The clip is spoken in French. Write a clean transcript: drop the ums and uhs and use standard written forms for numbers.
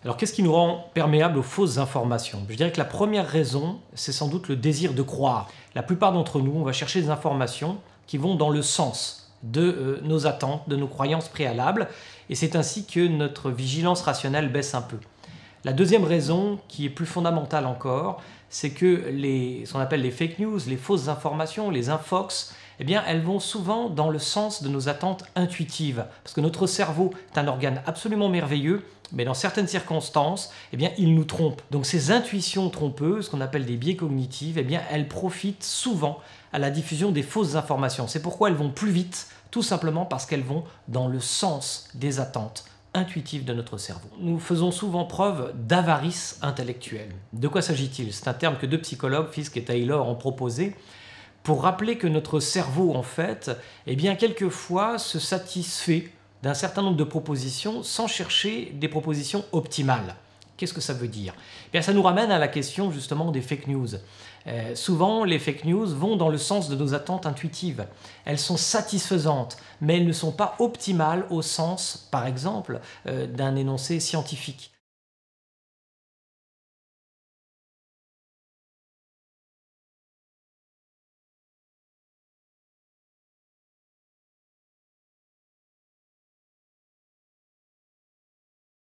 Alors, qu'est-ce qui nous rend perméables aux fausses informations? Je dirais que la première raison, c'est sans doute le désir de croire. La plupart d'entre nous, on va chercher des informations qui vont dans le sens de nos attentes, de nos croyances préalables, et c'est ainsi que notre vigilance rationnelle baisse un peu. La deuxième raison, qui est plus fondamentale encore, c'est que ce qu'on appelle les fake news, les fausses informations, les infox, eh bien, elles vont souvent dans le sens de nos attentes intuitives. Parce que notre cerveau est un organe absolument merveilleux, mais dans certaines circonstances, eh bien, il nous trompe. Donc ces intuitions trompeuses, qu'on appelle des biais cognitifs, eh bien, elles profitent souvent à la diffusion des fausses informations. C'est pourquoi elles vont plus vite, tout simplement parce qu'elles vont dans le sens des attentes intuitive de notre cerveau. Nous faisons souvent preuve d'avarice intellectuelle. De quoi s'agit-il? C'est un terme que deux psychologues, Fisk et Taylor, ont proposé pour rappeler que notre cerveau, en fait, eh bien, quelquefois se satisfait d'un certain nombre de propositions sans chercher des propositions optimales. Qu'est-ce que ça veut dire? Eh bien, ça nous ramène à la question justement des fake news. Souvent, les fake news vont dans le sens de nos attentes intuitives. Elles sont satisfaisantes, mais elles ne sont pas optimales au sens, par exemple, d'un énoncé scientifique.